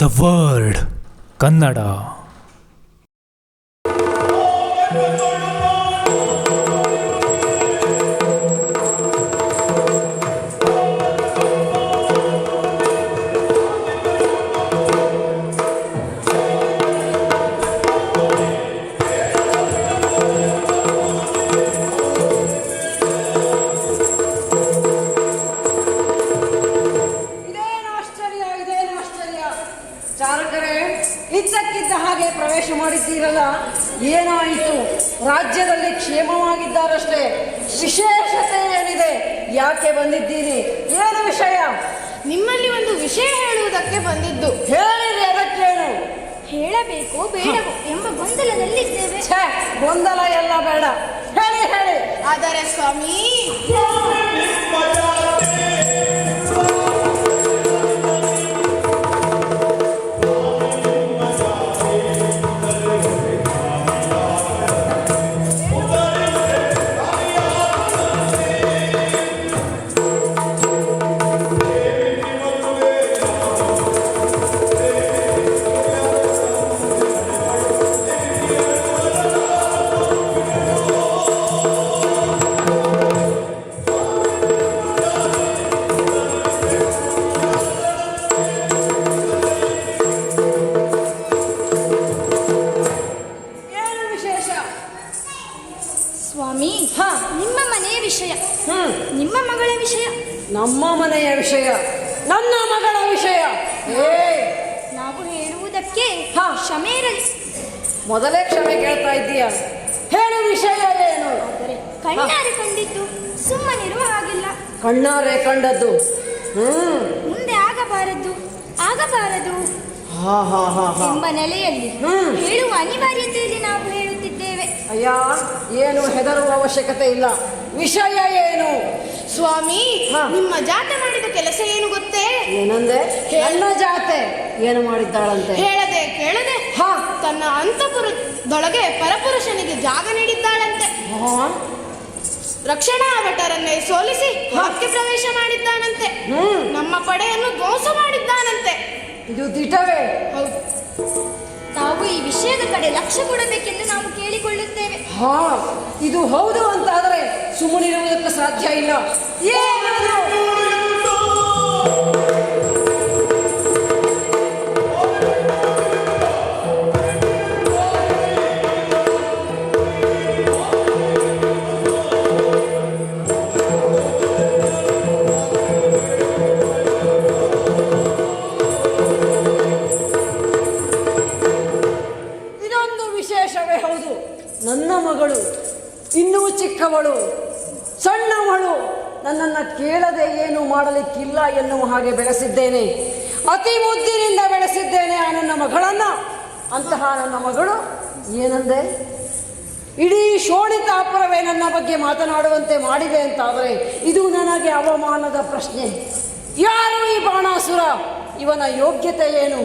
The word Kannada. ಚಾಲಕರೇ, ಇದ್ದಕ್ಕಿದ್ದ ಹಾಗೆ ಪ್ರವೇಶ ಮಾಡಿದ್ದೀರಲ್ಲ, ಏನಾಯಿತು? ರಾಜ್ಯದಲ್ಲಿ ಕ್ಷೇಮವಾಗಿದ್ದಾರಷ್ಟೇ, ವಿಶೇಷತೆ ಏನಿದೆ? ಯಾಕೆ ಬಂದಿದ್ದೀರಿ? ಏನು ವಿಷಯ? ನಿಮ್ಮಲ್ಲಿ ಒಂದು ವಿಷಯ ಹೇಳುವುದಕ್ಕೆ ಬಂದಿದ್ದು. ಹೇಳಿರಿ, ಅದಕ್ಕೇನು? ಹೇಳಬೇಕೋ ಬೇಡವೋ ಎಂಬ ಗೊಂದಲದಲ್ಲಿದ್ದೇವೆ. ಗೊಂದಲ ಎಲ್ಲ ಬೇಡ, ಹೇಳಿ ಹೇಳಿ. ಆದರೆ ಸ್ವಾಮಿ, ಸ್ವಾಮಿ, ನಿಮ್ಮ ಮನೆಯ ವಿಷಯ, ನಿಮ್ಮ ಮಗಳ ವಿಷಯ. ನಮ್ಮ ಮನೆಯ ವಿಷಯ, ನನ್ನ ಮಗಳ ವಿಷಯ. ನಾವು ಹೇಳುವುದಕ್ಕೆ ಕ್ಷಮೆ ಇರಲಿ. ಮೊದಲೇ ಕ್ಷಮೆ ಕೇಳ್ತಾ ಇದ್ದೀಯ, ಹೇಳು ವಿಷಯ ಏನು? ಕಣ್ಣಾರೆ ಕಂಡಿದ್ದು ಸುಮ್ಮನಿರುವ ಹಾಗಿಲ್ಲ. ಕಣ್ಣಾರೆ ಕಂಡದ್ದು ಮುಂದೆ ಆಗಬಾರದು ಎಂಬ ನೆಲೆಯಲ್ಲಿ ಹೇಳುವ ಅನಿವಾರ್ಯತೆಯಲ್ಲಿ ನಾವು ಹೇಳುತ್ತಿದ್ದೇವೆ. ಅಯ್ಯ, ಏನು ಹೆದರುವ ಅವಶ್ಯಕತೆ ಇಲ್ಲ. ವಿಷಯ ಏನು? ಸ್ವಾಮಿ, ನಿಮ್ಮ ಜಾತೆ ಮಾಡಿದ ಕೆಲಸ ಏನು ಗೊತ್ತೇ? ಏನಂದೆ? ನನ್ನ ಜಾತೆ ಏನು ಮಾಡಿದ್ದಾಳಂತೆ? ಹೇಳದೆ ಕೇಳದೆ ತನ್ನ ಅಂತಃಪುರದೊಳಗೆ ಪರಪುರುಷನಿಗೆ ಜಾಗ ನೀಡಿದ್ದಾಳಂತೆ. ರಕ್ಷಣಾ ಭಟರನ್ನೇ ಸೋಲಿಸಿ ವಾಕ್ಯ ಪ್ರವೇಶ ಮಾಡಿದ್ದಾನಂತೆ. ನಮ್ಮ ಪಡೆಯನ್ನು ಧ್ವಂಸ ಮಾಡಿದ್ದಾನಂತೆ. ಇದು ದಿಟವೇ? ಹೌದು. ತಾವು ಈ ವಿಷಯದ ಕಡೆ ಲಕ್ಷ್ಯ ಕೊಡಬೇಕೆಂದು ನಾವು ಕೇಳಿಕೊಳ್ಳುತ್ತೇವೆ. ಇದು ಹೌದು ಅಂತಾದರೆ ಸುಮ್ಮನಿರುವುದಕ್ಕೆ ಸಾಧ್ಯ ಇಲ್ಲ. ವಿಶೇಷವೇ ಹೌದು. ನನ್ನ ಮಗಳು ಇನ್ನೂ ಚಿಕ್ಕವಳು, ಸಣ್ಣವಳು. ನನ್ನನ್ನು ಕೇಳದೆ ಏನು ಮಾಡಲಿಕ್ಕಿಲ್ಲ ಎನ್ನುವ ಹಾಗೆ ಬೆಳೆಸಿದ್ದೇನೆ. ಅತಿ ಮುದ್ದಿನಿಂದ ಬೆಳೆಸಿದ್ದೇನೆ ಆ ನನ್ನ ಮಗಳನ್ನು. ಅಂತಹ ನನ್ನ ಮಗಳು ಏನಂದೆ? ಇಡೀ ಶೋಣಿತಾಪುರವೇ ನನ್ನ ಬಗ್ಗೆ ಮಾತನಾಡುವಂತೆ ಮಾಡಿದೆ ಅಂತಾದರೆ ಇದು ನನಗೆ ಅವಮಾನದ ಪ್ರಶ್ನೆ. ಯಾರು ಈ ಬಾಣಾಸುರ? ಇವನ ಯೋಗ್ಯತೆ ಏನು?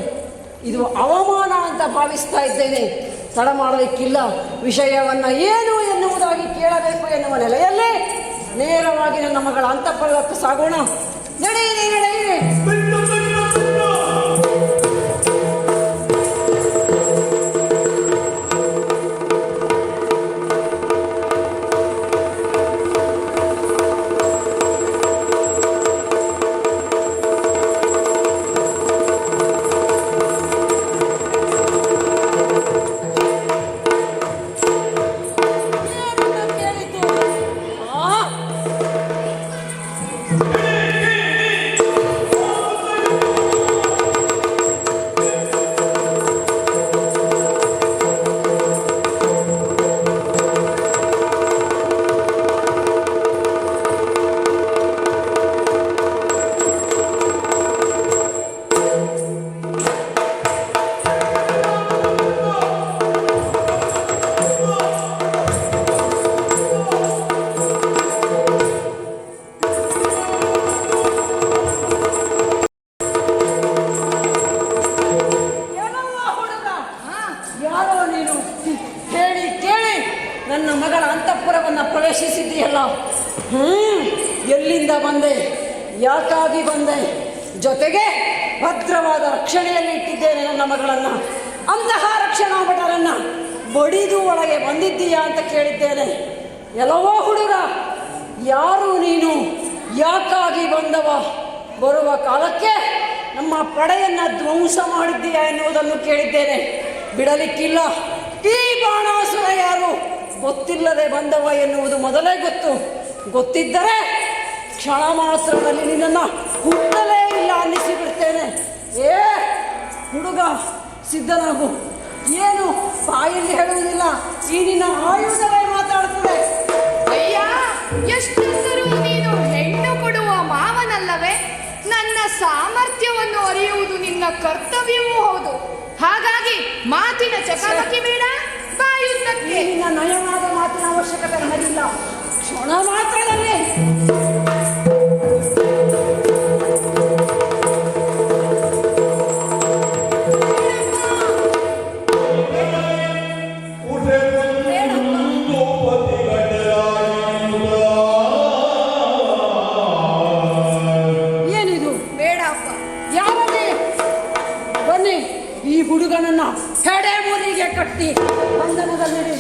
ಇದು ಅವಮಾನ ಅಂತ ಭಾವಿಸ್ತಾ ಇದ್ದೇನೆ. ತಡ ಮಾಡಲಿಕ್ಕಿಲ್ಲ. ವಿಷಯವನ್ನು ಏನು ಎನ್ನುವುದಾಗಿ ಕೇಳಬೇಕು ಎನ್ನುವ ನೆಲೆಯಲ್ಲೇ ನೇರವಾಗಿ ನನ್ನ ಮಗಳ ಅಂತಃಪುರಕ್ಕೆ ಸಾಗೋಣ. ನಡೆಯಿರಿ ನಡೆಯಿರಿ. ನನ್ನ ಮಗಳ ಅಂತಃಪುರವನ್ನು ಪ್ರವೇಶಿಸಿದ್ದೀಯಲ್ಲ, ಎಲ್ಲಿಂದ ಬಂದೆ, ಯಾಕಾಗಿ ಬಂದೆ, ಜೊತೆಗೆ ಭದ್ರವಾದ ರಕ್ಷಣೆಯಲ್ಲಿ ಇಟ್ಟಿದ್ದೇನೆ ನನ್ನ ಮಗಳನ್ನು. ಅಂತಹ ರಕ್ಷಣಾ ಭಟರನ್ನ ಬಡಿದು ಒಳಗೆ ಬಂದಿದ್ದೀಯಾ ಅಂತ ಕೇಳಿದ್ದೇನೆ. ಎಲ್ಲವೋ ಹುಡುಗ, ಯಾರು ನೀನು, ಯಾಕಾಗಿ ಬಂದವ, ಬರುವ ಕಾಲಕ್ಕೆ ನಮ್ಮ ಪಡೆಯನ್ನ ಧ್ವಂಸ ಮಾಡಿದ್ದೀಯಾ ಎನ್ನುವುದನ್ನು ಕೇಳಿದ್ದೇನೆ. ಬಿಡಲಿಕ್ಕಿಲ್ಲ. ಈ ಬಾಣಾಸುರ ಯಾರು ಗೊತ್ತಿಲ್ಲದೆ ಬಂದವ ಎನ್ನುವುದು ಮೊದಲೇ ಗೊತ್ತಿದ್ದರೆ ಕ್ಷಣ ಮಾತ್ರದಲ್ಲಿ ನಿನ್ನನ್ನು ಹುಟ್ಟಲೇ ಇಲ್ಲ ಅನ್ನಿಸಿಬಿಡ್ತೇನೆ. ಏ ಹುಡುಗ, ಸಿದ್ಧನಾಗು. ಏನು ಬಾಯಲ್ಲಿ ಹೇಳುವುದಿಲ್ಲ, ಈ ನಿನ್ನ ಆಯುಧವೇ ಮಾತಾಡುತ್ತದೆ. ಅಯ್ಯ, ಎಷ್ಟೆಂದರೂ ನೀನು ಹೆಣ್ಣು ಕೊಡುವ ಮಾವನಲ್ಲವೇ? ನನ್ನ ಸಾಮರ್ಥ್ಯವನ್ನು ಅರಿಯುವುದು ನಿನ್ನ ಕರ್ತವ್ಯವೂ ಹೌದು. ಹಾಗಾಗಿ ಮಾತಿನ ಚಕಮಕಿ ಬೇಡ, ಬಾಯುದ್ದಕ್ಕೆ. ನಿನ್ನ ನಯವಾದ ಮಾತಿನ ಅವಶ್ಯಕತೆ ನನಗಿಲ್ಲ. ಕ್ಷಣ ಮಾತ್ರದಲ್ಲಿ ಏನಿದು? ಬೇಡಪ್ಪ. ಯಾರಲ್ಲಿ? ಬನ್ನಿ, ಈ ಹುಡುಗನನ್ನ ಹೆಡೆಮೂರಿಗೆ ಕಟ್ಟಿ ಬಂಧನದಲ್ಲಿಡಿ.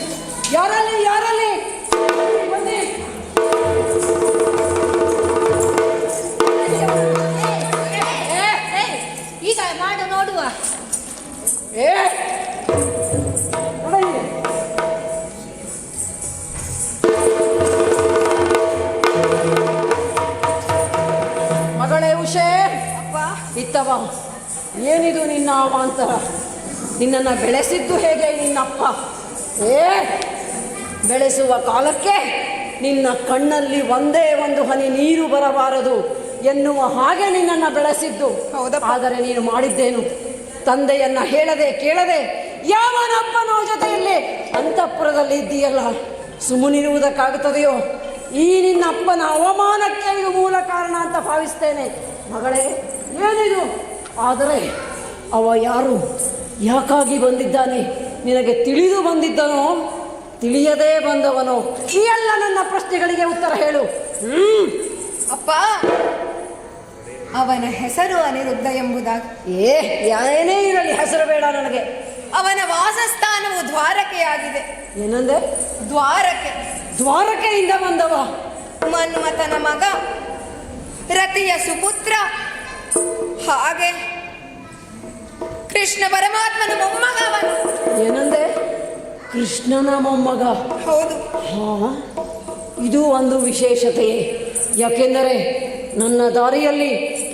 ಯಾರಲ್ಲಿ ಬನ್ನಿ. ಈಗ ಮಾಡು ನೋಡುವ. ಏ ನೋಡಿ, ಮಗಳೇ ಉಷೆ, ಇತ್ತವ, ಏನಿದು ನಿನ್ನ ಅವಾಂತರ? ನಿನ್ನನ್ನು ಬೆಳೆಸಿದ್ದು ಹೇಗೆ ನಿನ್ನಪ್ಪ? ಬೆಳೆಸುವ ಕಾಲಕ್ಕೆ ನಿನ್ನ ಕಣ್ಣಲ್ಲಿ ಒಂದೇ ಒಂದು ಹನಿ ನೀರು ಬರಬಾರದು ಎನ್ನುವ ಹಾಗೆ ನಿನ್ನನ್ನು ಬೆಳೆಸಿದ್ದು. ಆದರೆ ನೀನು ಮಾಡಿದ್ದೇನು? ತಂದೆಯನ್ನ ಹೇಳದೆ ಕೇಳದೆ ಯಾವನಪ್ಪನೋ ಜೊತೆಯಲ್ಲಿ ಅಂತಃಪುರದಲ್ಲಿ ಇದ್ದೀಯಲ್ಲ, ಸುಮ್ಮನಿರುವುದಕ್ಕಾಗುತ್ತದೆಯೋ? ಈ ನಿನ್ನಪ್ಪನ ಅವಮಾನಕ್ಕೆ ಇದು ಮೂಲ ಕಾರಣ ಅಂತ ಭಾವಿಸ್ತೇನೆ. ಮಗಳೇ, ಏನಿದು? ಆದರೆ ಅವ ಯಾರು, ಯಾಕಾಗಿ ಬಂದಿದ್ದಾನೆ? ನಿನಗೆ ತಿಳಿದು ಬಂದಿದ್ದನೋ, ತಿಳಿಯದೇ ಬಂದವನೋ? ಈ ಎಲ್ಲ ನನ್ನ ಪ್ರಶ್ನೆಗಳಿಗೆ ಉತ್ತರ ಹೇಳು. ಅಪ್ಪ, ಅವನ ಹೆಸರು ಅನಿರುದ್ಧ ಎಂಬುದಾಗಿ. ಏನೇ ಇರಲಿ, ಹೆಸರು ಬೇಡ ನನಗೆ. ಅವನ ವಾಸಸ್ಥಾನವು ದ್ವಾರಕೆಯಾಗಿದೆ. ಏನಂದೆ? ದ್ವಾರಕೆ. ದ್ವಾರಕೆಯಿಂದ ಬಂದವ? ಮನ್ಮಥನ ಮಗ, ರತಿಯ ಸುಪುತ್ರ, ಹಾಗೆ ಕೃಷ್ಣ ಪರಮಾತ್ಮನ ಮೊಮ್ಮಗ ಅವನು. ಏನಂದೆ? ಕೃಷ್ಣನ ಮೊಮ್ಮಗ? ಹೌದು. ಇದು ಒಂದು ವಿಶೇಷತೆಯೇ. ಯಾಕೆಂದರೆ ನನ್ನ ದಾರಿಯಲ್ಲಿ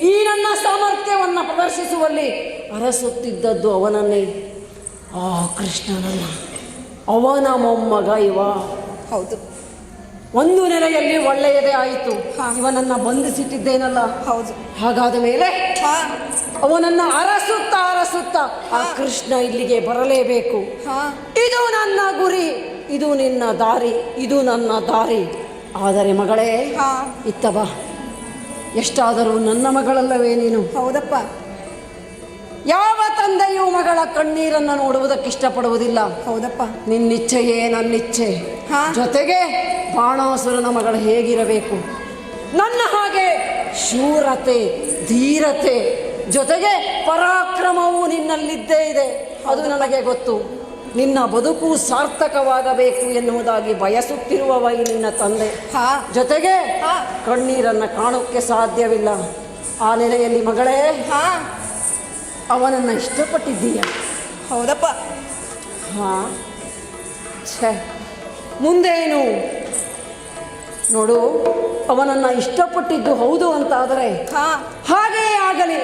ಈ ನನ್ನ ಸಾಮರ್ಥ್ಯವನ್ನು ಪ್ರದರ್ಶಿಸುವಲ್ಲಿ ಅರಸುತ್ತಿದ್ದದ್ದು ಅವನನ್ನೇ, ಆ ಕೃಷ್ಣನನ್ನ. ಅವನ ಮೊಮ್ಮಗ ಇವ. ಹೌದು. ಒಂದು ನೆಲೆಯಲ್ಲಿ ಒಳ್ಳೆಯದೇ ಆಯಿತು. ಇವನನ್ನ ಬಂಧಿಸಿಟ್ಟಿದ್ದೇನಲ್ಲ. ಹೌದು. ಹಾಗಾದ ಮೇಲೆ ಅವನನ್ನ ಅರಸುತ್ತಾ ಆ ಕೃಷ್ಣ ಇಲ್ಲಿಗೆ ಬರಲೇಬೇಕು. ಇದು ನನ್ನ ಗುರಿ, ಇದು ನಿನ್ನ ದಾರಿ, ಇದು ನನ್ನ ದಾರಿ. ಆದರೆ ಮಗಳೇ, ಇತ್ತವ, ಎಷ್ಟಾದರೂ ನನ್ನ ಮಗಳಲ್ಲವೇ ನೀನು? ಹೌದಪ್ಪ. ಯಾವ ತಂದೆಯೂ ಮಗಳ ಕಣ್ಣೀರನ್ನು ನೋಡುವುದಕ್ಕೆ ಇಷ್ಟಪಡುವುದಿಲ್ಲ. ಹೌದಪ್ಪ. ನಿನ್ನಿಚ್ಛೆಯೇ ನನ್ನಿಚ್ಛೆ. ಜೊತೆಗೆ ಬಾಣಾಸುರನ ಮಗಳು ಹೇಗಿರಬೇಕು? ನನ್ನ ಹಾಗೆ ಶೂರತೆ, ಧೀರತೆ, ಜೊತೆಗೆ ಪರಾಕ್ರಮವೂ ನಿನ್ನಲ್ಲಿದ್ದೇ ಇದೆ. ಅದು ನನಗೆ ಗೊತ್ತು. ನಿನ್ನ ಬದುಕು ಸಾರ್ಥಕವಾಗಬೇಕು ಎನ್ನುವುದಾಗಿ ಬಯಸುತ್ತಿರುವವ ಈ ನಿನ್ನ ತಂದೆ. ಜೊತೆಗೆ ಕಣ್ಣೀರನ್ನು ಕಾಣೋಕ್ಕೆ ಸಾಧ್ಯವಿಲ್ಲ. ಆ ನೆಲೆಯಲ್ಲಿ ಮಗಳೇ, ಅವನನ್ನು ಇಷ್ಟಪಟ್ಟಿದ್ದೀಯ? ಹೌದಪ್ಪ. ಮುಂದೇನು ನೋಡು, ಅವನನ್ನು ಇಷ್ಟಪಟ್ಟಿದ್ದು ಹೌದು ಅಂತಾದರೆ ಹಾಗೆಯೇ ಆಗಲಿ.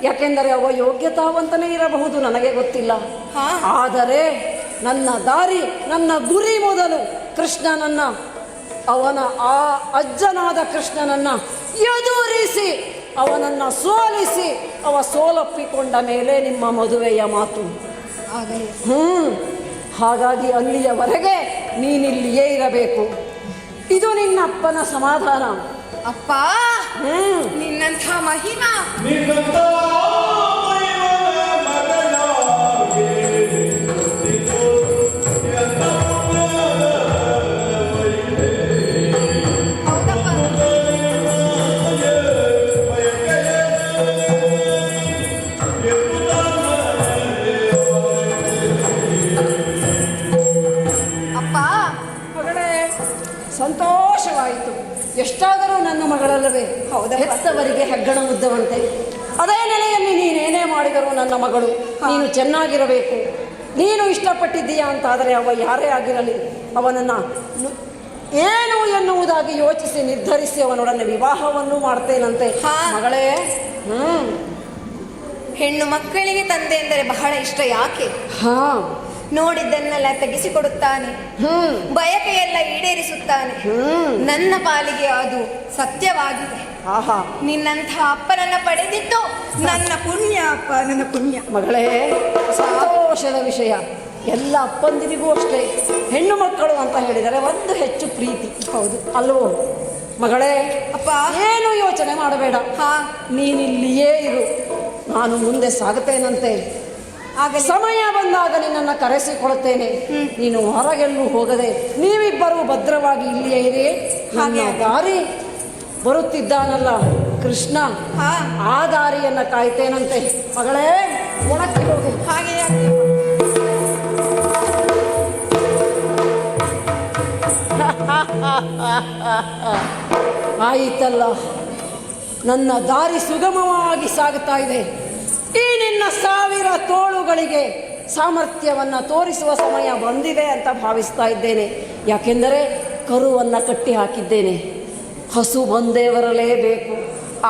ಯಾಕೆಂದರೆ ಅವ ಯೋಗ್ಯತಾವಂತನೇ ಇರಬಹುದು, ನನಗೆ ಗೊತ್ತಿಲ್ಲ. ಆದರೆ ನನ್ನ ದಾರಿ, ನನ್ನ ಗುರಿ ಮೊದಲು ಕೃಷ್ಣನನ್ನ, ಅವನ ಆ ಅಜ್ಜನಾದ ಕೃಷ್ಣನನ್ನ ಎದುರಿಸಿ ಅವನನ್ನು ಸೋಲಿಸಿ ಅವ ಸೋಲಪ್ಪಿಕೊಂಡ ಮೇಲೆ ನಿಮ್ಮ ಮದುವೆಯ ಮಾತು. ಹಾಗಾಗಿ ಅಲ್ಲಿಯವರೆಗೆ ನೀನಿಲ್ಲಿಯೇ ಇರಬೇಕು. ಇದು ನಿನ್ನಪ್ಪನ ಸಮಾಧಾನ. ಅಪ್ಪ, ನಿನ್ನಂಥ ಮಹಿಮಾ ಮಗಳಲ್ಲವೇ? ಹೆತ್ತವರಿಗೆ ಹೆಗ್ಗಣ ಮುದ್ದವಂತೆ. ಅದೇ ನೆಲೆಯಲ್ಲಿ ನೀನೇನೇ ಮಾಡಿದರೂ ನನ್ನ ಮಗಳು ನೀನು ಚೆನ್ನಾಗಿರಬೇಕು. ನೀನು ಇಷ್ಟಪಟ್ಟಿದ್ದೀಯಾ ಅಂತಾದರೆ ಅವ ಯಾರೇ ಆಗಿರಲಿ ಅವನನ್ನು ಏನು ಎನ್ನುವುದಾಗಿ ಯೋಚಿಸಿ ನಿರ್ಧರಿಸಿ ಅವನೊಡನೆ ವಿವಾಹವನ್ನು ಮಾಡ್ತೇನಂತೆ. ಮಗಳೇ, ಹೆಣ್ಣು ಮಕ್ಕಳಿಗೆ ತಂದೆ ಎಂದರೆ ಬಹಳ ಇಷ್ಟ. ಯಾಕೆ? ನೋಡಿದ್ದನ್ನೆಲ್ಲ ತೆಗೆಸಿಕೊಡುತ್ತಾನೆ, ಬಯಕೆಯೆಲ್ಲ ಈಡೇರಿಸುತ್ತಾನೆ. ನನ್ನ ಪಾಲಿಗೆ ಅದು ಸತ್ಯವಾಗಿದೆ. ನಿನ್ನಂಥ ಅಪ್ಪನನ್ನ ಪಡೆದಿದ್ದು ನನ್ನ ಪುಣ್ಯ. ಅಪ್ಪ, ನನ್ನ ಪುಣ್ಯ. ಮಗಳೇ, ಸಂತೋಷದ ವಿಷಯ. ಎಲ್ಲ ಅಪ್ಪಂದಿರಿಗೂ ಅಷ್ಟೇ, ಹೆಣ್ಣು ಮಕ್ಕಳು ಅಂತ ಹೇಳಿದರೆ ಒಂದು ಹೆಚ್ಚು ಪ್ರೀತಿ. ಹೌದು ಅಲ್ವೋ ಮಗಳೇ? ಅಪ್ಪ, ಏನು ಯೋಚನೆ ಮಾಡಬೇಡ. ನೀನಿಲ್ಲಿಯೇ ಇರು, ನಾನು ಮುಂದೆ ಸಾಗುತ್ತೇನಂತೆ. ಆಗ ಸಮಯ ಬಂದಾಗ ನಿನ್ನನ್ನು ಕರೆಸಿಕೊಡುತ್ತೇನೆ. ನೀನು ಹೊರಗೆಲ್ಲೂ ಹೋಗದೆ ನೀವಿಬ್ಬರೂ ಭದ್ರವಾಗಿ ಇಲ್ಲಿಯೇ ಇರಿ. ಹಾಗೆ ದಾರಿ ಬರುತ್ತಿದ್ದಾನಲ್ಲ ಕೃಷ್ಣ, ಆ ದಾರಿಯನ್ನು ಕಾಯ್ತೇನಂತೆ. ಮಗಳೇ, ಒಳಕ್ಕೆ ಹೋಗು. ಹಾಗೆ ಆಯಿತಲ್ಲ, ನನ್ನ ದಾರಿ ಸುಗಮವಾಗಿ ಸಾಗುತ್ತಾ ಇದೆ. ಈ ನಿನ್ನ 1000 ತೋಳುಗಳಿಗೆ ಸಾಮರ್ಥ್ಯವನ್ನು ತೋರಿಸುವ ಸಮಯ ಬಂದಿದೆ ಅಂತ ಭಾವಿಸ್ತಾ ಇದ್ದೇನೆ. ಯಾಕೆಂದರೆ ಕರುವನ್ನು ಕಟ್ಟಿ ಹಾಕಿದ್ದೇನೆ. ಹಸು ಬಂದೇ ಬರಲೇಬೇಕು.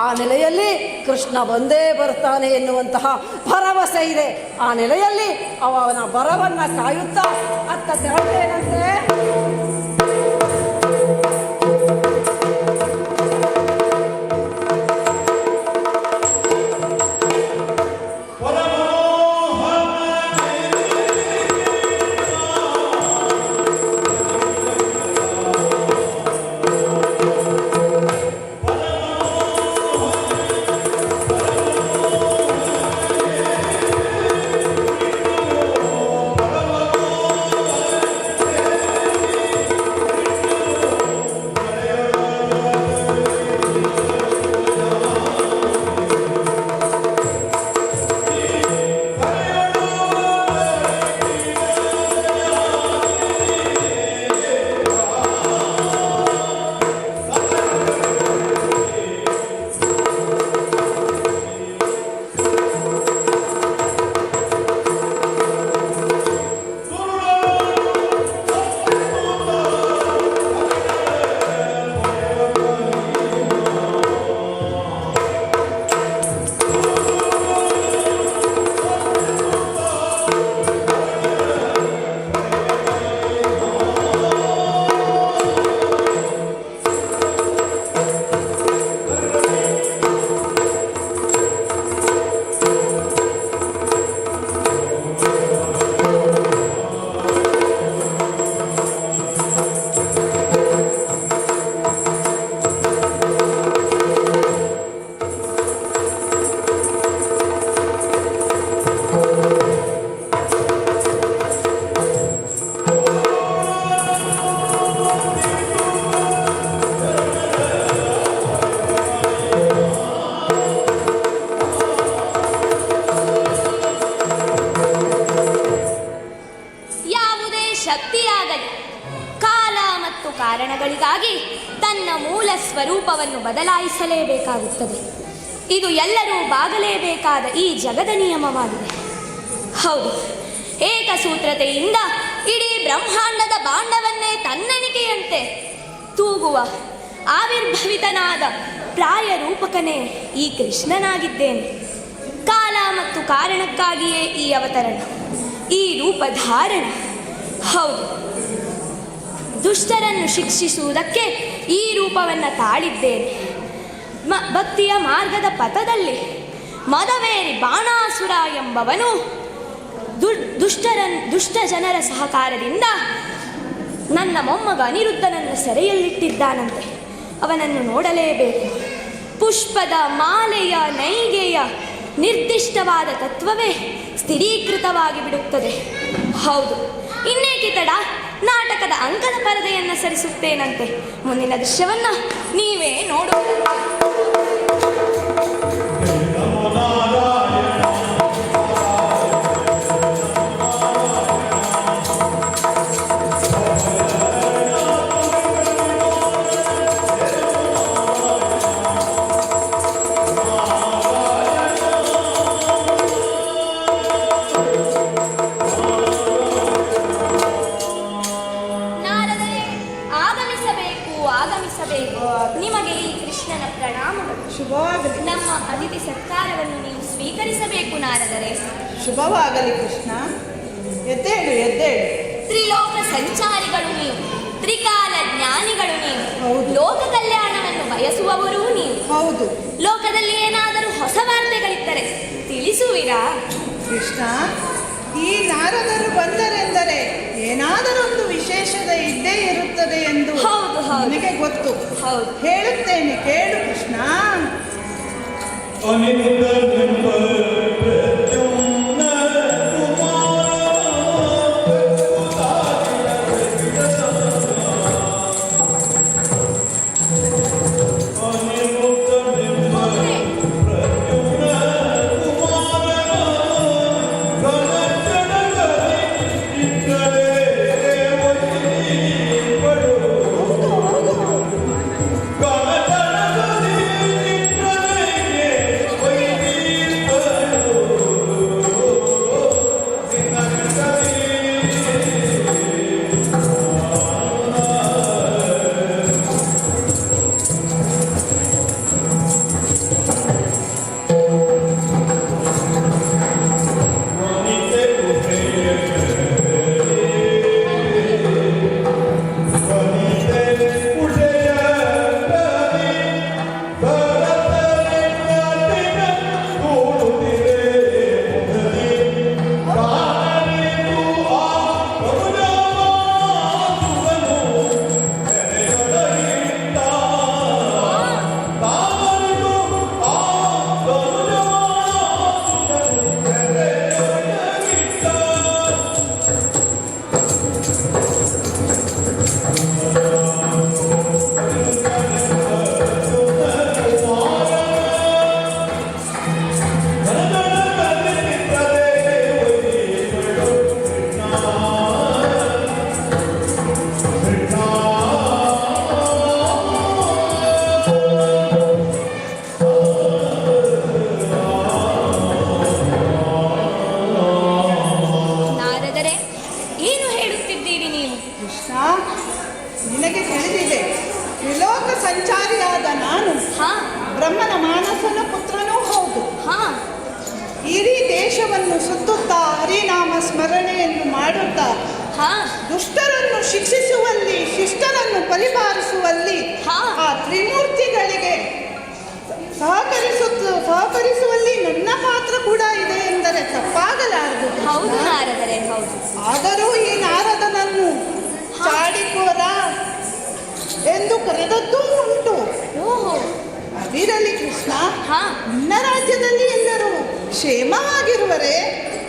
ಆ ನೆಲೆಯಲ್ಲಿ ಕೃಷ್ಣ ಬಂದೇ ಬರ್ತಾನೆ ಎನ್ನುವಂತಹ ಭರವಸೆ ಇದೆ. ಆ ನೆಲೆಯಲ್ಲಿ ಅವನ ಬರವನ್ನು ಕಾಯುತ್ತಾ ಅತ್ತ ತೆರಳೇನಂತೆ. ಕಾರಣಗಳಿಗಾಗಿ ತನ್ನ ಮೂಲ ಸ್ವರೂಪವನ್ನು ಬದಲಾಯಿಸಲೇಬೇಕಾಗುತ್ತದೆ. ಇದು ಎಲ್ಲರೂ ಬಾಗಲೇಬೇಕಾದ ಈ ಜಗದ ನಿಯಮವಾಗಿದೆ. ಹೌದು, ಏಕಸೂತ್ರತೆಯಿಂದ ಇಡೀ ಬ್ರಹ್ಮಾಂಡದ ಬಾಂಡವನ್ನೇ ತನ್ನೆಣಿಕೆಯಂತೆ ತೂಗುವ ಆವಿರ್ಭವಿತನಾದ ಪ್ರಾಯ ರೂಪಕನೇ ಈ ಕೃಷ್ಣನಾಗಿದ್ದೇನೆ. ಕಾಲ ಮತ್ತು ಕಾರಣಕ್ಕಾಗಿಯೇ ಈ ಅವತರಣ, ಈ ರೂಪಧಾರಣ. ಹೌದು, ದುಷ್ಟರನ್ನು ಶಿಕ್ಷಿಸುವುದಕ್ಕೆ ಈ ರೂಪವನ್ನು ತಾಳಿದ್ದೇನೆ. ಭಕ್ತಿಯ ಮಾರ್ಗದ ಪಥದಲ್ಲಿ ಮದವೇರಿ ಬಾಣಾಸುರ ಎಂಬವನು ದುಷ್ಟ ಜನರ ಸಹಕಾರದಿಂದ ನನ್ನ ಮೊಮ್ಮಗ ಅನಿರುದ್ಧನನ್ನು ಸೆರೆಯಲ್ಲಿಟ್ಟಿದ್ದಾನಂತೆ. ಅವನನ್ನು ನೋಡಲೇಬೇಕು. ಪುಷ್ಪದ ಮಾಲೆಯ ನೈಗೆಯ ನಿರ್ದಿಷ್ಟವಾದ ತತ್ವವೇ ಸ್ಥಿರೀಕೃತವಾಗಿ ಬಿಡುತ್ತದೆ. ಹೌದು, ಇನ್ನೇಕೆ ತಡ, ನಾಟಕದ ಅಂಕದ ಪರದೆಯನ್ನು ಸರಿಸುತ್ತೇನಂತೆ. ಮುಂದಿನ ದೃಶ್ಯವನ್ನು ನೀವೇ ನೋಡೋಣ. ನಾರದರೆ. ಶುಭವಾಗಲಿ ಕೃಷ್ಣ. ಎದ್ದೇಳು ಎದ್ದೇಳು. ತ್ರಿಲೋಕ ಸಂಚಾರಿಗಳು ನೀವು, ತ್ರಿಕಾಲ ಜ್ಞಾನಿಗಳು ನೀವು, ಹೌದು. ಲೋಕ ಕಲ್ಯಾಣವನ್ನು ಬಯಸುವವರೂ ನೀವು. ಹೌದು ಲೋಕದಲ್ಲಿ ಏನಾದರೂ ಹೊಸ ವಾರ್ತೆಗಳಿದ್ದರೆ ತಿಳಿಸುವಿರಾ? ಕೃಷ್ಣ, ಈ ನಾರದರು ಬಂದರೆಂದರೆ ಏನಾದರೊಂದು ವಿಶೇಷತೆ ಇದ್ದೇ ಇರುತ್ತದೆ ಎಂದು ಹೌದು, ಹೌದು. ನನಗೆ ಗೊತ್ತು. ಹೌದು. ಹೇಳುತ್ತೇನೆ ಕೇಳು ಕೃಷ್ಣ. ನಾರದರೆ, ಏನು ಹೇಳುತ್ತಿದ್ದೀರಿ ನೀವು? ಕೃಷ್ಣ, ನಿನಗೆ ತಿಳಿದಿದೆ, ತ್ರಿಲೋಕ ಸಂಚಾರಿಯಾದ ನಾನು ಹಾ ಬ್ರಹ್ಮನ ಮಾನಸನ ಪುತ್ರನೂ ಹೌದು. ಹಾ ಇಡೀ ದೇಶವನ್ನು ಸುತ್ತುತ್ತಾ ಹರಿನಾಮ ಸ್ಮರಣೆಯನ್ನು ಮಾಡುತ್ತಾ ಹಾ ದುಷ್ಟರನ್ನು ಶಿಕ್ಷಿಸುವಲ್ಲಿ, ಶಿಷ್ಟರನ್ನು ಪರಿಪಾಲಿಸುವಲ್ಲಿ ಹಾ. ಆ ತ್ರಿಮೂರ್ತಿಗಳಿಗೆ ಸಹಕರಿಸುವಲ್ಲಿ ನನ್ನ ಪಾತ್ರ ಕೂಡ ಇದೆ ಎಂದರೆ ತಪ್ಪಾಗಲಾರದು. ಹೌದು ನಾರದರೆ, ಹೌದು. ಆದರೂ ಈ ನಾರದನನ್ನು ಚಾಡಿಕೋರ ಎಂದು ಕರೆದದ್ದೂ ಉಂಟು. ಓಹೋ. ಅದಿರಲಿ ಕೃಷ್ಣ, ಹಾ ನಿನ್ನ ರಾಜ್ಯದಲ್ಲಿ ಎಲ್ಲರೂ ಕ್ಷೇಮವಾಗಿರುವರೇ?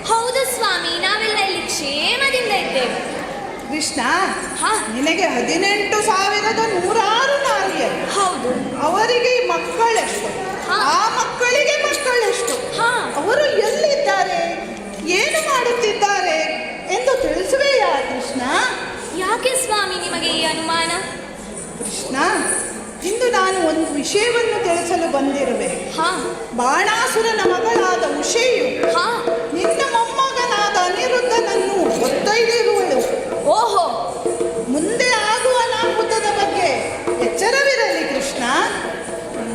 ಹೌದು ಸ್ವಾಮಿ, ನಾವೆಲ್ಲ ಇಲ್ಲಿ ಕ್ಷೇಮದಿಂದ ಇದ್ದೇವೆ. ಕೃಷ್ಣ, ಹಾ ನಿನಗೆ 18,106 ನಾರಿಯರು. ಹೌದು. ಅವರಿಗೆ ಮಕ್ಕಳೆಷ್ಟು? ಹಾ. ಆ ಮಕ್ಕಳಿಗೆ ಮಕ್ಕಳೆಷ್ಟು? ಹಾ ಅವರು ಎಲ್ಲಿದ್ದಾರೆ, ಏನು ಮಾಡುತ್ತಿದ್ದಾರೆ ಎಂದು ತಿಳಿಸುವೆಯಾ ಕೃಷ್ಣ? ಯಾಕೆ ಸ್ವಾಮಿ ನಿಮಗೆ ಈ ಅನುಮಾನ? ಕೃಷ್ಣ, ಇಂದು ನಾನು ಒಂದು ವಿಷಯವನ್ನು ತಿಳಿಸಲು ಬಂದಿರುವೆ. ಹಾ ಬಾಣಾಸುರನ ಮಗಳಾದ ಉಷೆಯು ಹಾ ನಿನ್ನ ಮೊಮ್ಮಗನಾದ ಅನಿರುದ್ಧನನ್ನು ಹೊತ್ತೊಯ್ದಿರುವಳು. ಓಹೋ. ಮುಂದೆ ಆಗುವ ಅನಾಹುತದ ಬಗ್ಗೆ ಎಚ್ಚರವಿರಲಿ ಕೃಷ್ಣ.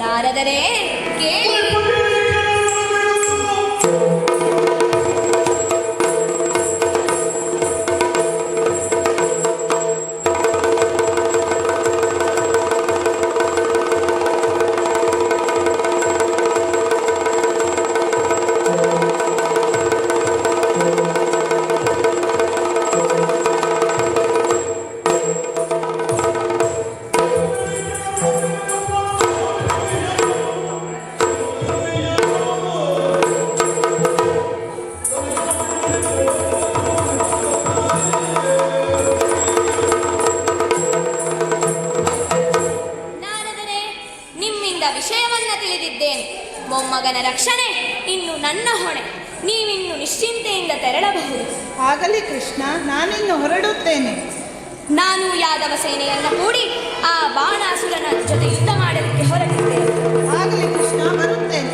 ನಾರದರೆ ಕೇಳಿ. ವಿಷಯವನ್ನ ತಿಳಿದಿದ್ದೇನೆ. ಮೊಮ್ಮಗನ ರಕ್ಷಣೆ ಇನ್ನು ನನ್ನ ಹೊಣೆ. ನೀವಿನ್ನು ನಿಶ್ಚಿಂತೆಯಿಂದ ತೆರಳಬಹುದು. ಆಗಲಿ ಕೃಷ್ಣ, ನಾನಿನ್ನು ಹೊರಡುತ್ತೇನೆ. ನಾನು ಯಾದವ ಸೇನೆಯನ್ನ ಕೂಡಿ ಆ ಬಾಣಾಸುರನ ಜೊತೆ ಯುದ್ಧ ಮಾಡಲಿಕ್ಕೆ ಹೊರಟಿದ್ದೇನೆ. ಆಗಲಿ ಕೃಷ್ಣ, ಬರುತ್ತೇನೆ.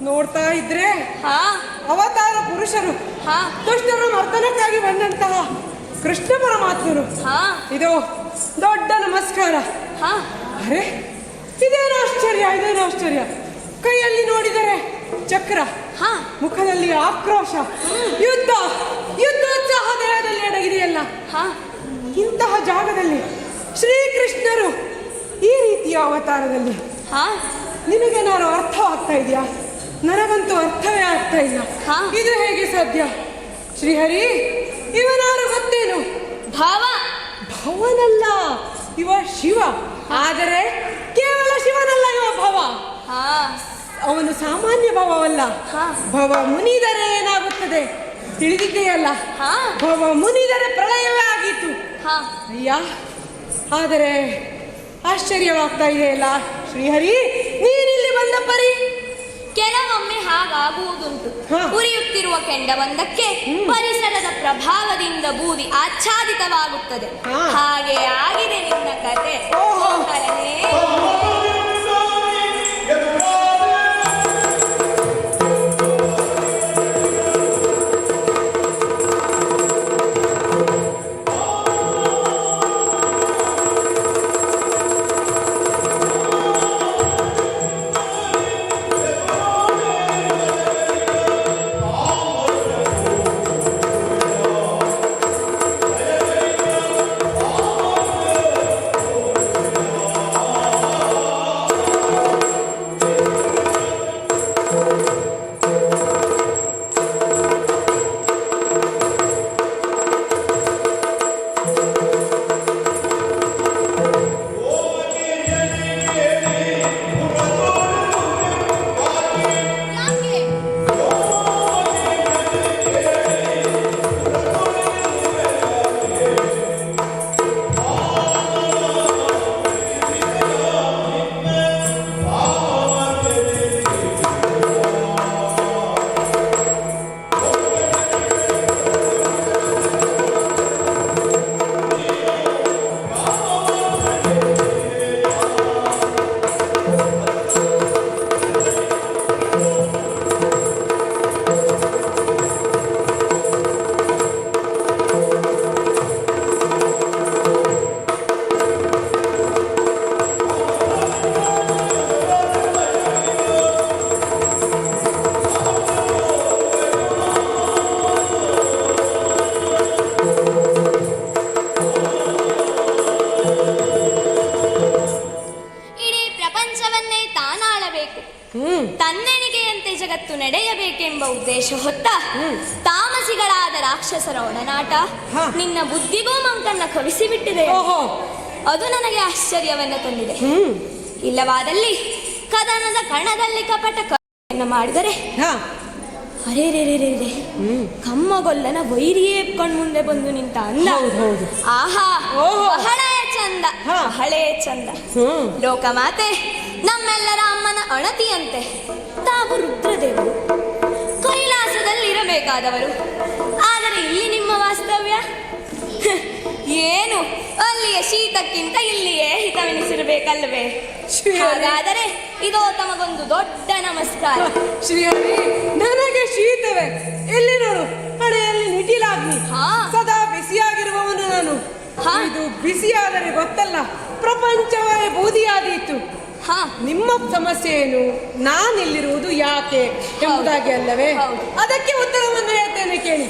ನೋಡ್ತಾ ಇದ್ರೆ ಹಾ ಅವತಾರ ಪುರುಷರು ಹಾ ದುಷ್ಟರ ಮರ್ದನಕ್ಕಾಗಿ ಬಂದಂತಹ ಕೃಷ್ಣ ಪರಮಾತ್ಮರು. ಹಾ ಇದು ದೊಡ್ಡ ನಮಸ್ಕಾರ. ಹಾ ಅರೆ ಇದೇನು ಆಶ್ಚರ್ಯ, ಇದೇನು ಆಶ್ಚರ್ಯ. ಕೈಯಲ್ಲಿ ನೋಡಿದರೆ ಚಕ್ರ, ಹಾ ಮುಖದಲ್ಲಿ ಆಕ್ರೋಶ, ಯುದ್ಧ ಯುದ್ಧೋತ್ಸಾಹ ದೇಹದಲ್ಲಿ ಅಡಗಿದೆಯಲ್ಲ. ಹಾ ಇಂತಹ ಜಾಗದಲ್ಲಿ ಶ್ರೀಕೃಷ್ಣರು ಈ ರೀತಿಯ ಅವತಾರದಲ್ಲಿ ಹಾ ನಿನಗೇನಾದ್ರು ಅರ್ಥವಾಗ್ತಾ ಇದೆಯಾ? ನನಗಂತೂ ಅರ್ಥವೇ ಆಗ್ತಾ ಇಲ್ಲ. ಹಾ. ಇದು ಹೇಗೆ ಸಾಧ್ಯ? ಶ್ರೀಹರಿ ಇವನಾರು ಗೊತ್ತೇನು? ಭಾವ ಭವನಲ್ಲ, ಇವ ಶಿವ. ಆದರೆ ಕೇವಲ ಶಿವನಲ್ಲ ಇವ ಭವ. ಹಾ ಅವನು ಸಾಮಾನ್ಯ ಭವವಲ್ಲ. ಹಾ. ಭವ ಮುನಿದರೆ ಏನಾಗುತ್ತದೆ ತಿಳಿದಿದೆಯಲ್ಲ. ಹಾ. ಭವ ಮುನಿದರೆ ಪ್ರಳಯವೇ ಆಗಿತ್ತು. ಹಾ ಅಯ್ಯ, ಆದರೆ ಆಶ್ಚರ್ಯವಾಗ್ತಾ ಇದೆಯಲ್ಲ ಶ್ರೀಹರಿ, ನೀನಿಲ್ಲಿ ಬಂದ ಪರಿ. ಕೆಲವೊಮ್ಮೆ ಹಾಗಾಗುವುದುಂಟು. ಹಾ. ಉರಿಯುತ್ತಿರುವ ಕೆಂಡವೊಂದಕ್ಕೆ ಪರಿಸರದ ಪ್ರಭಾವದಿಂದ ಬೂದಿ ಆಚ್ಛಾದಿತವಾಗುತ್ತದೆ. ಹಾ. ಹಾಗೆ ಆಗಿದೆ ನಿನ್ನ ಕತೆ. ಓಹೋ. ಗೋಕರ್ಣನೇ. ನನ್ನೆಣಿಗೆಯಂತೆ ಜಗತ್ತು ನಡೆಯಬೇಕೆಂಬ ಉದ್ದೇಶ ಹೊತ್ತ ತಾಮಸಿಗಳಾದ ರಾಕ್ಷಸರ ಒಡನಾಟ ನಿನ್ನ ಬುದ್ಧಿಗೂ ಮಂಕನ್ನ ಕವಿಸಿಬಿಟ್ಟಿದೆ. ಅದು ನನಗೆ ಆಶ್ಚರ್ಯವನ್ನ ತಂದಿದೆ. ಇಲ್ಲವಾದಲ್ಲಿ ಕದನದ ಕಣದಲ್ಲಿ ಕಪಟ ಕವಿಯನ್ನು ಮಾಡಿದರೆ ಅರೇರೇರೇರೇ ಕಮ್ಮಗೊಲ್ಲನ ವೈರಿಯೇ ಕಣ್ಮುಂದೆ ಬಂದು ನಿಂತ ಅಂದ. ಆಹಾ, ಬಹಳೇ ಚಂದ, ಬಹಳೇ ಚಂದ. ಲೋಕಮಾತೆ ನಮ್ಮೆಲ್ಲರ ಅಮ್ಮನ ಅಣತಿಯಂತೆ ತಾವು ರುದ್ರದೇವರು ಕೈಲಾಸದಲ್ಲಿರಬೇಕಾದವರು. ಆದರೆ ಇಲ್ಲಿ ನಿಮ್ಮ ವಾಸ್ತವ್ಯ ಏನು? ಅಲ್ಲಿಯ ಶೀತಕ್ಕಿಂತ ಇಲ್ಲಿಯೇ ಹಿತವೆನಿಸಿರಬೇಕಲ್ವೇ? ಹಾಗಾದರೆ ಇದೋ ತಮಗೊಂದು ದೊಡ್ಡ ನಮಸ್ಕಾರ. ಶ್ರೀಹರಿ, ನನಗೆ ಶೀತವೇ. ಎಲ್ಲಿ ನೋಡು, ಹಣೆಯಲ್ಲಿ ನಿಟಿಲಾಗ್ನಿ, ಸದಾ ಬಿಸಿಯಾಗಿರುವವನು ನಾನು. ಇದು ಬಿಸಿಯಾದರೆ ಗೊತ್ತಲ್ಲ, ಪ್ರಪಂಚವೇ ಬೂದಿಯಾದೀತು. ನಿಮ್ಮ ಸಮಸ್ಯೆ ಏನು, ನಾನಿಲ್ಲಿರುವುದು ಯಾಕೆ ಎಂಬುದಾಗಿ ಅಲ್ಲವೇ? ಅದಕ್ಕೆ ಉತ್ತರವನ್ನು ಹೇಳ್ತೇನೆ, ಕೇಳಿ.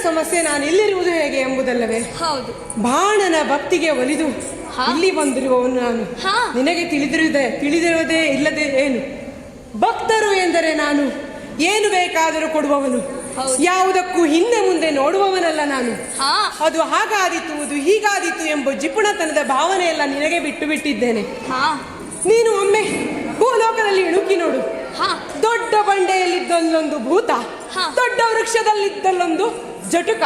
ಸಮಸ್ಯೆ ನಾನು ಇಲ್ಲಿರುವುದು ಹೇಗೆ ಎಂಬುದಲ್ಲವೇ? ಹೌದು. ಬಾಣನ ಭಕ್ತಿಗೆ ಒಲಿದು ಇಲ್ಲಿ ಬಂದಿರುವವನು ನಾನು. ನಿನಗೆ ತಿಳಿದಿರುವುದೇ ಇಲ್ಲದೆ ಏನು? ಭಕ್ತರು ಎಂದರೆ ನಾನು ಏನು ಬೇಕಾದರೂ ಕೊಡುವವನು, ಯಾವುದಕ್ಕೂ ಹಿಂದೆ ಮುಂದೆ ನೋಡುವವನಲ್ಲ ನಾನು. ಅದು ಹಾಗಾದೀತು, ಅದು ಹೀಗಾದೀತು ಎಂಬ ಜಿಪುಣತನದ ಭಾವನೆಯೆಲ್ಲ ನಿನಗೆ ಬಿಟ್ಟು ಬಿಟ್ಟಿದ್ದೇನೆ. ನೀನು ಒಮ್ಮೆ ಭೂಲೋಕದಲ್ಲಿ ಇಣುಕಿ ನೋಡು. ದೊಡ್ಡ ಬಂಡೆಯಲ್ಲಿದ್ದಲ್ಲೊಂದು ಭೂತ, ದೊಡ್ಡ ವೃಕ್ಷದಲ್ಲಿದ್ದಲ್ಲೊಂದು ಜಟುಕ,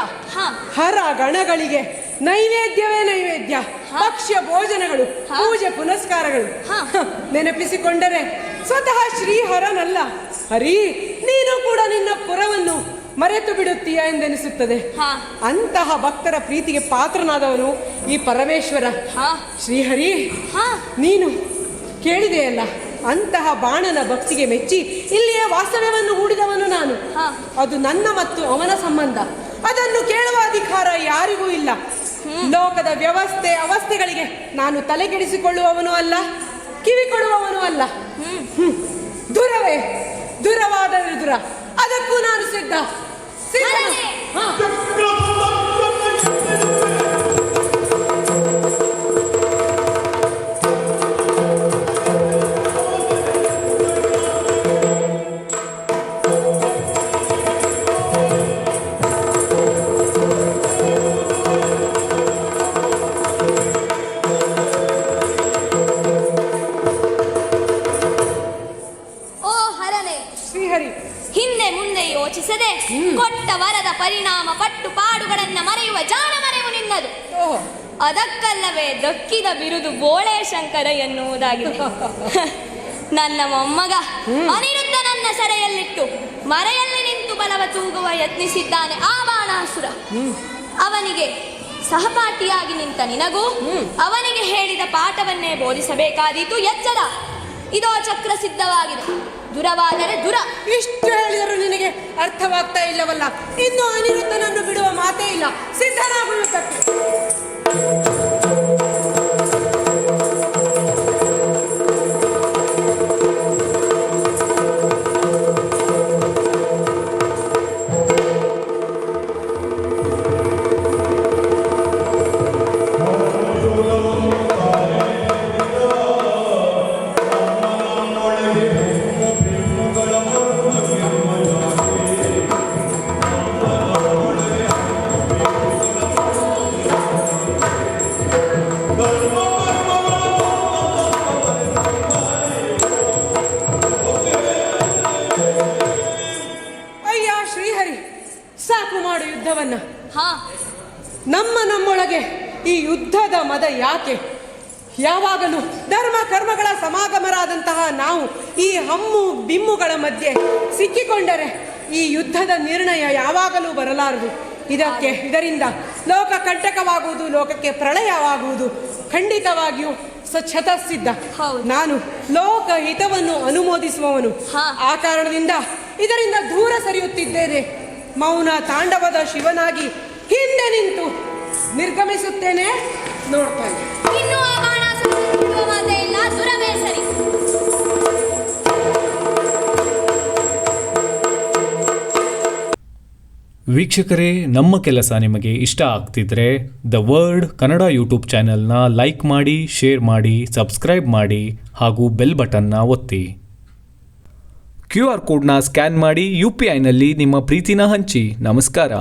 ಹರ ಗಣಗಳಿಗೆ ನೈವೇದ್ಯವೇ ನೈವೇದ್ಯ, ಭಕ್ಷ್ಯ ಭೋಜನಗಳು, ಪೂಜೆ ಪುನಸ್ಕಾರಗಳು. ನೆನಪಿಸಿಕೊಂಡರೆ ಸ್ವತಃ ಶ್ರೀಹರನಲ್ಲ ಹರಿ, ನೀನು ಕೂಡ ನಿನ್ನ ಪುರವನ್ನು ಮರೆತು ಬಿಡುತ್ತೀಯ ಎಂದೆನಿಸುತ್ತದೆ. ಅಂತಹ ಭಕ್ತರ ಪ್ರೀತಿಗೆ ಪಾತ್ರನಾದವನು ಈ ಪರಮೇಶ್ವರ. ಶ್ರೀಹರಿ, ನೀನು ಕೇಳಿದೆಯಲ್ಲ, ಅಂತಹ ಬಾಣನ ಭಕ್ತಿಗೆ ಮೆಚ್ಚಿ ಇಲ್ಲಿಯೇ ವಾಸ್ತವ್ಯವನ್ನು ಹೂಡಿದವನು ನಾನು. ಅದು ನನ್ನ ಮತ್ತು ಅವನ ಸಂಬಂಧ. ಅದನ್ನು ಕೇಳುವ ಅಧಿಕಾರ ಯಾರಿಗೂ ಇಲ್ಲ. ಲೋಕದ ವ್ಯವಸ್ಥೆ ಅವಸ್ಥೆಗಳಿಗೆ ನಾನು ತಲೆಕೆಡಿಸಿಕೊಳ್ಳುವವನು ಅಲ್ಲ, ಕಿವಿ ಕೊಡುವವನು ಅಲ್ಲ. ದುರವೇ ದುರವಾದ ದುರ, ಅದಕ್ಕೂ ನಾನು ಸಿದ್ಧ. ಕೊಟ್ಟ ವರದ ಪರಿಣಾಮ ಪಟ್ಟು ಪಾಡುಗಳನ್ನ ಮರೆಯುವ ಜಾಣ ಮರೆವು ನಿನ್ನದು. ಅದಕ್ಕಲ್ಲವೇ ದಕ್ಕಿದ ಬಿರುದು ಬೋಳೆ ಶಂಕರ ಎನ್ನುವುದಾಗಿದೆ. ನನ್ನ ಮೊಮ್ಮಗ ಅನಿರುದ್ಧ ನನ್ನ ಸೆರೆಯಲ್ಲಿಟ್ಟು ಮರೆಯಲ್ಲಿ ನಿಂತು ಬಲವ ತೂಗುವ ಯತ್ನಿಸಿದ್ದಾನೆ ಆ ಬಾಣಾಸುರ. ಅವನಿಗೆ ಸಹಪಾಠಿಯಾಗಿ ನಿಂತ ನಿನಗೂ ಅವನಿಗೆ ಹೇಳಿದ ಪಾಠವನ್ನೇ ಬೋಧಿಸಬೇಕಾದೀತು. ಎಚ್ಚರ, ಇದೋ ಚಕ್ರ ಸಿದ್ಧವಾಗಿದೆ. ದುರವಾದರೆ ದುರ. ಇಷ್ಟು ಹೇಳಿದರೂ ನಿನಗೆ ಅರ್ಥವಾಗ್ತಾ ಇಲ್ಲವಲ್ಲ? ಇನ್ನು ಅನಿರುದ್ಧನನ್ನು ಬಿಡುವ ಮಾತೇ ಇಲ್ಲ. ಸಿದ್ಧನಾಗುವುದಕ್ಕೆ ಈ ಯುದ್ಧದ ಮದ ಯಾಕೆ? ಯಾವಾಗಲೂ ಧರ್ಮ ಕರ್ಮಗಳ ಸಮಾಗಮರಾದಂತಹ ನಾವು ಈ ಹಮ್ಮು ಬಿಮ್ಮುಗಳ ಮಧ್ಯೆ ಸಿಕ್ಕಿಕೊಂಡರೆ ಈ ಯುದ್ಧದ ನಿರ್ಣಯ ಯಾವಾಗಲೂ ಬರಲಾರದು. ಇದರಿಂದ ಲೋಕ ಕಂಟಕವಾಗುವುದು, ಲೋಕಕ್ಕೆ ಪ್ರಳಯವಾಗುವುದು ಖಂಡಿತವಾಗಿಯೂ ಸ್ವಚ್ಛತಸಿದ್ಧ. ನಾನು ಲೋಕ ಹಿತವನ್ನು ಅನುಮೋದಿಸುವವನು. ಆ ಕಾರಣದಿಂದ ಇದರಿಂದ ದೂರ ಸರಿಯುತ್ತಿದ್ದೇನೆ. ಮೌನ ತಾಂಡವದ ಶಿವನಾಗಿ ಹಿಂದೆ ನಿಂತು ನಿರ್ಗಮಿಸುತ್ತೇನೆ. ನೋಡ್ತಾನೆ. ಇನ್ನು ಆ ಬಾಣಾಸುರನ ಬಿಡುವ ಮಾತೇ ಇಲ್ಲ, ದುರವೇ ಸರಿ. ವೀಕ್ಷಕರೇ, ನಮ್ಮ ಕೆಲಸ ನಿಮಗೆ ಇಷ್ಟ ಆಗ್ತಿದ್ರೆ ದ ವರ್ಡ್ ಕನ್ನಡ ಯೂಟ್ಯೂಬ್ ಚಾನೆಲ್ನ ಲೈಕ್ ಮಾಡಿ, ಶೇರ್ ಮಾಡಿ, ಸಬ್ಸ್ಕ್ರೈಬ್ ಮಾಡಿ ಹಾಗೂ ಬೆಲ್ ಬಟನ್ನ ಒತ್ತಿ. QR ಕೋಡ್ನ ಸ್ಕ್ಯಾನ್ ಮಾಡಿ UPIನಲ್ಲಿ ನಿಮ್ಮ ಪ್ರೀತಿನ ಹಂಚಿ. ನಮಸ್ಕಾರ.